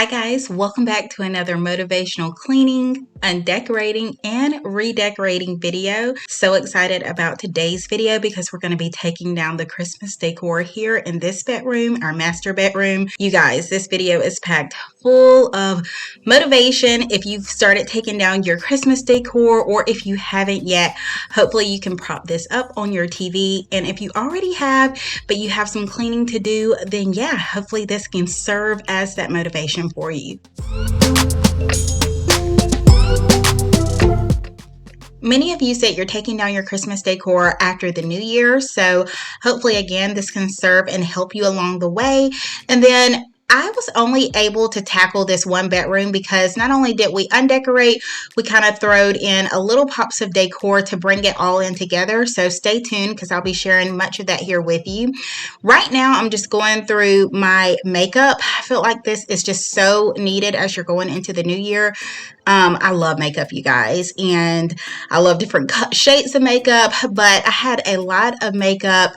Hi guys, welcome back to another motivational cleaning, undecorating, and redecorating video. So excited about today's video because we're going to be taking down the Christmas decor here in this bedroom, our master bedroom. You guys, this video is packed full of motivation. If you've started taking down your Christmas decor or if you haven't yet, hopefully you can prop this up on your TV. And if you already have, but you have some cleaning to do, then yeah, hopefully this can serve as that motivation for you. Many of you said you're taking down your Christmas decor after the new year, so hopefully again this can serve and help you along the way. And then I was only able to tackle this one bedroom because not only did we undecorate, we kind of throwed in a little pops of decor to bring it all in together. So stay tuned because I'll be sharing much of that here with you. Right now, I'm just going through my makeup. I feel like this is just so needed as you're going into the new year. I love makeup, you guys, and I love different shades of makeup, but I had a lot of makeup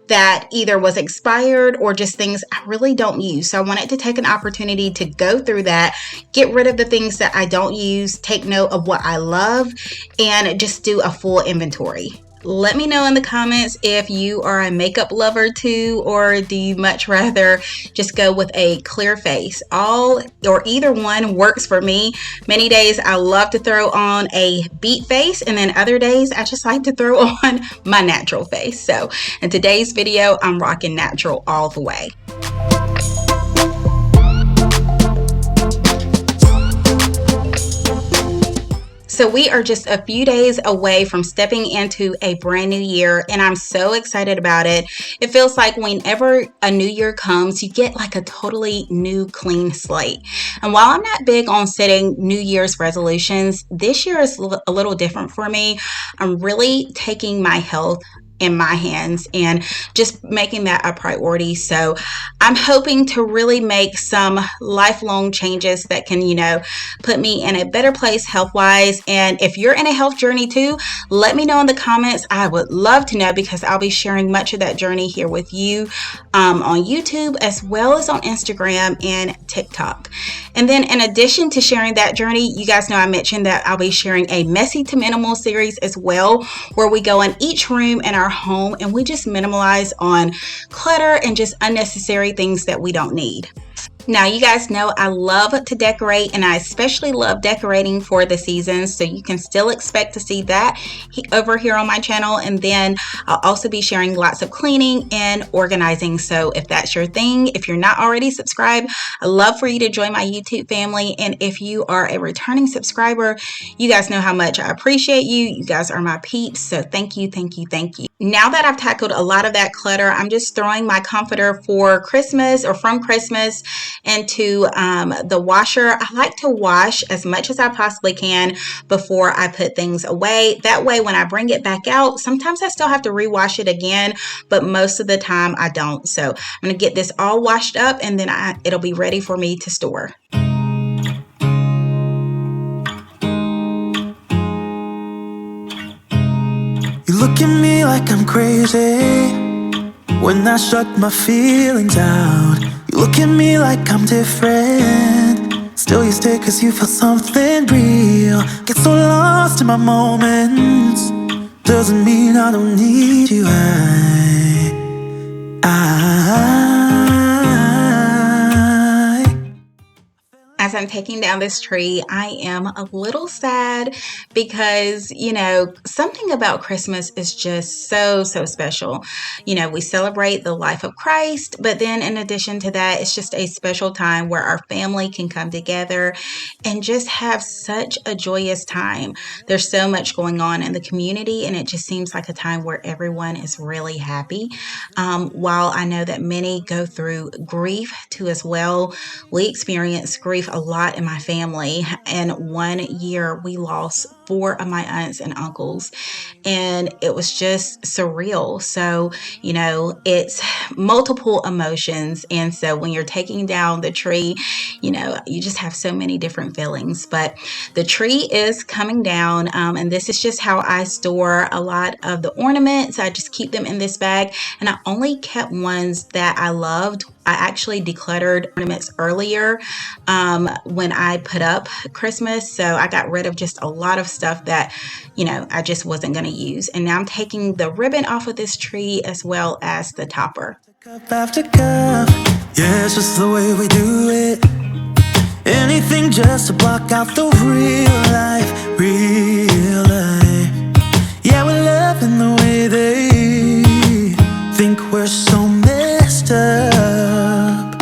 that either was expired or just things I really don't use. So I wanted to take an opportunity to go through that, get rid of the things that I don't use, take note of what I love, and just do a full inventory. Let me know in the comments if you are a makeup lover too, or do you much rather just go with a clear face? All or either one works for me. Many days I love to throw on a beat face, and then other days I just like to throw on my natural face. So in today's video, I'm rocking natural all the way. So we are just a few days away from stepping into a brand new year, and I'm so excited about it. It feels like whenever a new year comes, you get like a totally new clean slate. And while I'm not big on setting New Year's resolutions, this year is a little different for me. I'm really taking my health in my hands and just making that a priority. So I'm hoping to really make some lifelong changes that can, put me in a better place health-wise. And if you're in a health journey too, let me know in the comments. I would love to know because I'll be sharing much of that journey here with you on YouTube as well as on Instagram and TikTok. And then in addition to sharing that journey, you guys know I mentioned that I'll be sharing a messy to minimal series as well, where we go in each room in our home and we just minimalize on clutter and just unnecessary things that we don't need. Now, you guys know I love to decorate, and I especially love decorating for the seasons, so you can still expect to see that over here on my channel. And then I'll also be sharing lots of cleaning and organizing. So if that's your thing, if you're not already subscribed, I'd love for you to join my YouTube family. And if you are a returning subscriber, you guys know how much I appreciate you. You guys are my peeps, so thank you, thank you, thank you. Now that I've tackled a lot of that clutter, I'm just throwing my comforter for Christmas or from Christmas into the washer. I like to wash as much as I possibly can before I put things away. That way, when I bring it back out, sometimes I still have to rewash it again, but most of the time I don't. So I'm going to get this all washed up, and then it'll be ready for me to store. You look at me like I'm crazy when I shut my feelings out. You look at me like I'm different, still you stay cause you feel something real. Get so lost in my moments, doesn't mean I don't need you. As I'm taking down this tree, I am a little sad because, something about Christmas is just so special. We celebrate the life of Christ, but then in addition to that, it's just a special time where our family can come together and just have such a joyous time. There's so much going on in the community, and it just seems like a time where everyone is really happy. While I know that many go through grief too as well, we experience grief a lot in my family. And one year we lost 4 of my aunts and uncles, and it was just surreal. So, it's multiple emotions. And so when you're taking down the tree, you just have so many different feelings. But the tree is coming down, and this is just how I store a lot of the ornaments. I just keep them in this bag, and I only kept ones that I loved I actually decluttered ornaments earlier when I put up Christmas. So I got rid of just a lot of stuff that, I just wasn't going to use. And now I'm taking the ribbon off of this tree as well as the topper. Cup after cup, yeah, it's just the way we do it. Anything just to block out the real life, real life. Yeah, we're loving the way they think we're so messed up,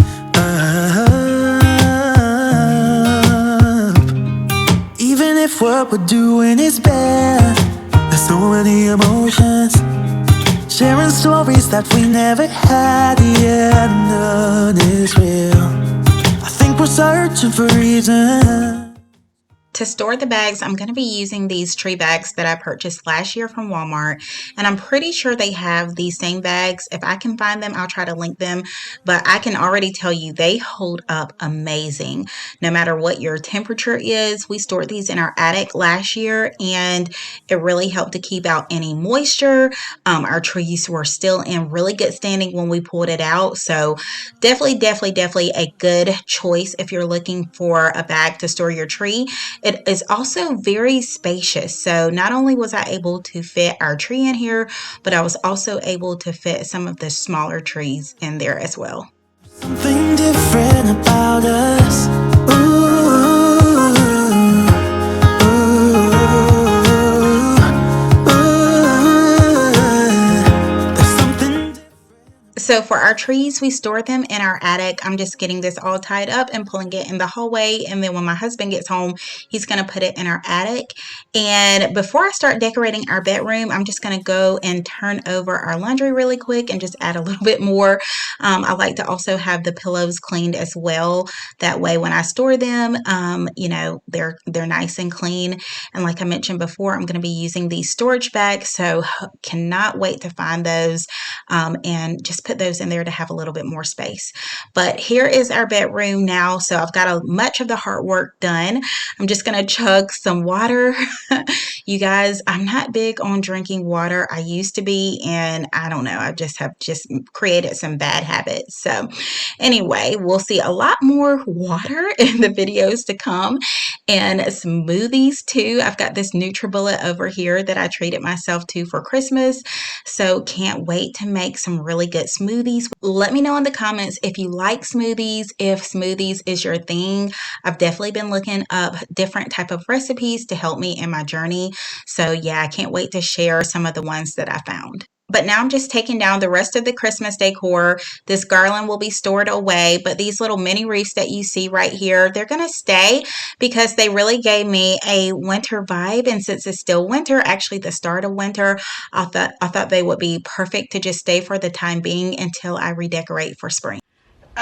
Even if what we're doing is bad, there's so many emotions, sharing stories that we never had, yeah, none is real. I think we're searching for reasons. To store the bags, I'm going to be using these tree bags that I purchased last year from Walmart, and I'm pretty sure they have these same bags. If I can find them, I'll try to link them, but I can already tell you they hold up amazing. No matter what your temperature is, we stored these in our attic last year, and it really helped to keep out any moisture. Our trees were still in really good standing when we pulled it out, so definitely a good choice if you're looking for a bag to store your tree. It is also very spacious. So not only was I able to fit our tree in here, but I was also able to fit some of the smaller trees in there as well. Something different about us. Ooh, there's something. So for our trees, we store them in our attic. I'm just getting this all tied up and pulling it in the hallway. And then when my husband gets home, he's going to put it in our attic. And before I start decorating our bedroom, I'm just going to go and turn over our laundry really quick and just add a little bit more. I like to also have the pillows cleaned as well. That way when I store them, they're nice and clean. And like I mentioned before, I'm going to be using these storage bags. So cannot wait to find those and just put those in there to have a little bit more space. But here is our bedroom now. So I've got much of the hard work done. I'm just going to chug some water. You guys, I'm not big on drinking water. I used to be, and I don't know. I just have created some bad habits. So anyway, we'll see a lot more water in the videos to come, and smoothies too. I've got this NutriBullet over here that I treated myself to for Christmas. So can't wait to make some really good smoothies. Let me know in the comments if you like smoothies, if smoothies is your thing. I've definitely been looking up different type of recipes to help me in my journey. So yeah, I can't wait to share some of the ones that I found. But now I'm just taking down the rest of the Christmas decor. This garland will be stored away, but these little mini wreaths that you see right here, they're going to stay because they really gave me a winter vibe. And since it's still winter, actually the start of winter, I thought they would be perfect to just stay for the time being until I redecorate for spring.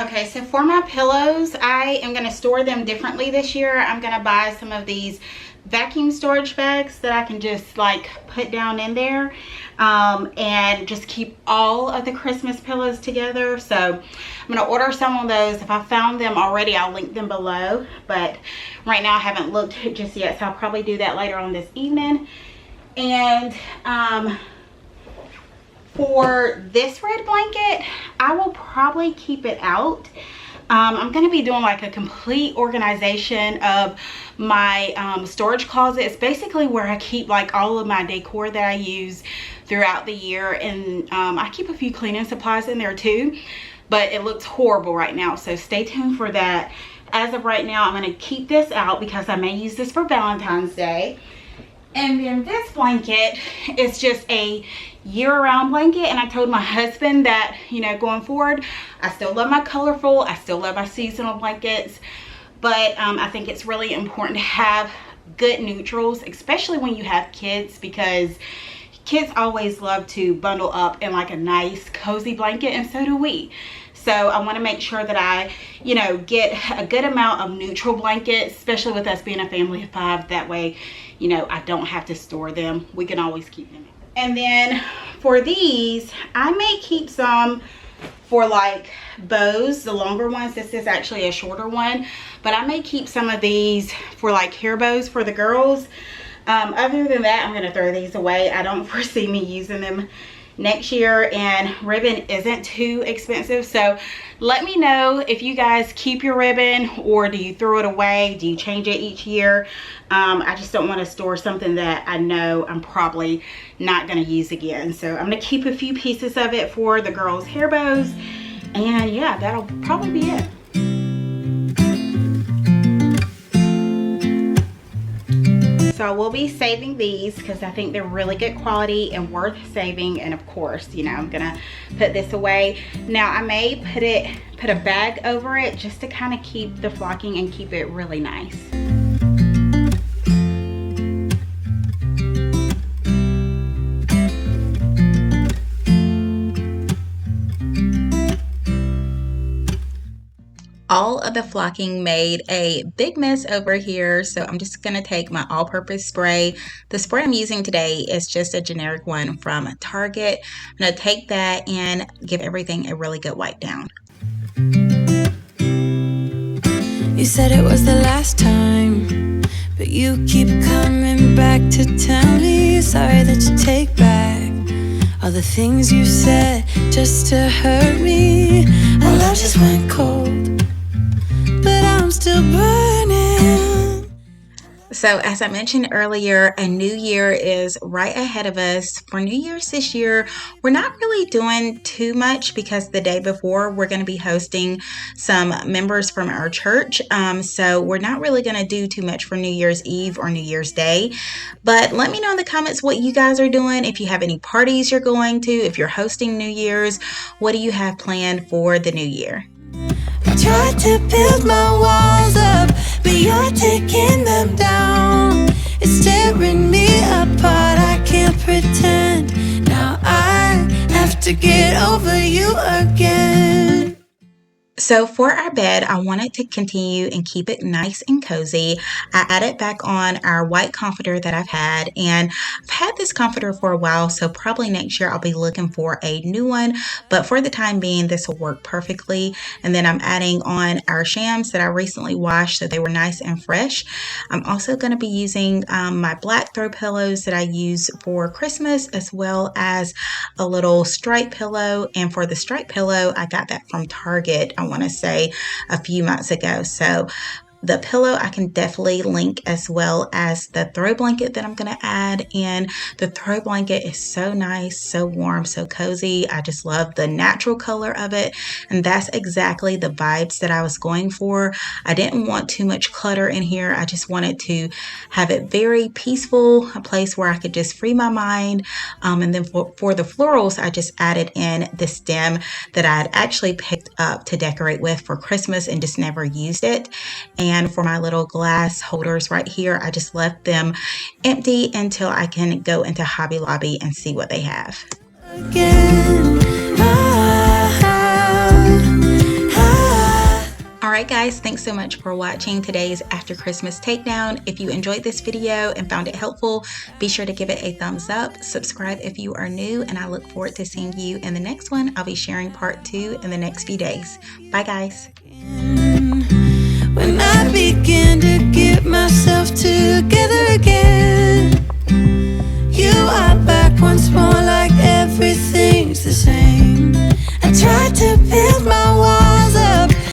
Okay, so for my pillows, I am going to store them differently this year. I'm going to buy some of these vacuum storage bags that I can just like put down in there and just keep all of the Christmas pillows together. So I'm going to order some of those. If I found them already, I'll link them below, but right now I haven't looked just yet, so I'll probably do that later on this evening. And for this red blanket, I will probably keep it out. I'm going to be doing like a complete organization of my storage closet. It's basically where I keep like all of my decor that I use throughout the year. And I keep a few cleaning supplies in there too, but it looks horrible right now. So stay tuned for that. As of right now, I'm going to keep this out because I may use this for Valentine's Day. And then this blanket is just a year-round blanket, and I told my husband that, going forward, I still love my colorful, I still love my seasonal blankets, but I think it's really important to have good neutrals, especially when you have kids, because kids always love to bundle up in like a nice cozy blanket, and so do we. So I want to make sure that I, get a good amount of neutral blankets, especially with us being a family of 5. That way, I don't have to store them. We can always keep them. And then for these, I may keep some for like bows, the longer ones. This is actually a shorter one, but I may keep some of these for like hair bows for the girls. Other than that, I'm going to throw these away. I don't foresee me using them next year, and ribbon isn't too expensive. So let me know if you guys keep your ribbon, or do you throw it away? Do you change it each year? I just don't want to store something that I know I'm probably not going to use again. So I'm going to keep a few pieces of it for the girls' hair bows, and yeah, that'll probably be it. So I will be saving these because I think they're really good quality and worth saving. And of course, you know, I'm gonna put this away. Now I may put a bag over it just to kind of keep the flocking and keep it really nice. All of the flocking made a big mess over here, so I'm just going to take my all-purpose spray. The spray I'm using today is just a generic one from Target. I'm going to take that and give everything a really good wipe down. You said it was the last time, but you keep coming back to tell me sorry that you take back all the things you said just to hurt me. Our love just went cold, but I'm still burning. So as I mentioned earlier, a new year is right ahead of us. For New Year's this year, we're not really doing too much because the day before we're going to be hosting some members from our church. So we're not really going to do too much for New Year's Eve or New Year's Day. But let me know in the comments what you guys are doing. If you have any parties you're going to, if you're hosting New Year's, what do you have planned for the new year? I tried to build my walls up, but you're taking them down. It's tearing me apart, I can't pretend. Now I have to get over you again. So for our bed, I wanted to continue and keep it nice and cozy. I added back on our white comforter that I've had, and I've had this comforter for a while, so probably next year I'll be looking for a new one, but for the time being, this will work perfectly. And then I'm adding on our shams that I recently washed, so they were nice and fresh. I'm also going to be using my black throw pillows that I use for Christmas, as well as a little stripe pillow. And for the stripe pillow, I got that from Target, I want to say a few months ago. So the pillow I can definitely link, as well as the throw blanket that I'm going to add. And the throw blanket is so nice, so warm, so cozy. I just love the natural color of it. And that's exactly the vibes that I was going for. I didn't want too much clutter in here. I just wanted to have it very peaceful, a place where I could just free my mind. And then for the florals, I just added in the stem that I had actually picked up to decorate with for Christmas and just never used it. And for my little glass holders right here, I just left them empty until I can go into Hobby Lobby and see what they have. Alright guys, thanks so much for watching today's After Christmas Takedown. If you enjoyed this video and found it helpful, be sure to give it a thumbs up, subscribe if you are new, and I look forward to seeing you in the next one. I'll be sharing part 2 in the next few days. Bye guys. When I begin to get my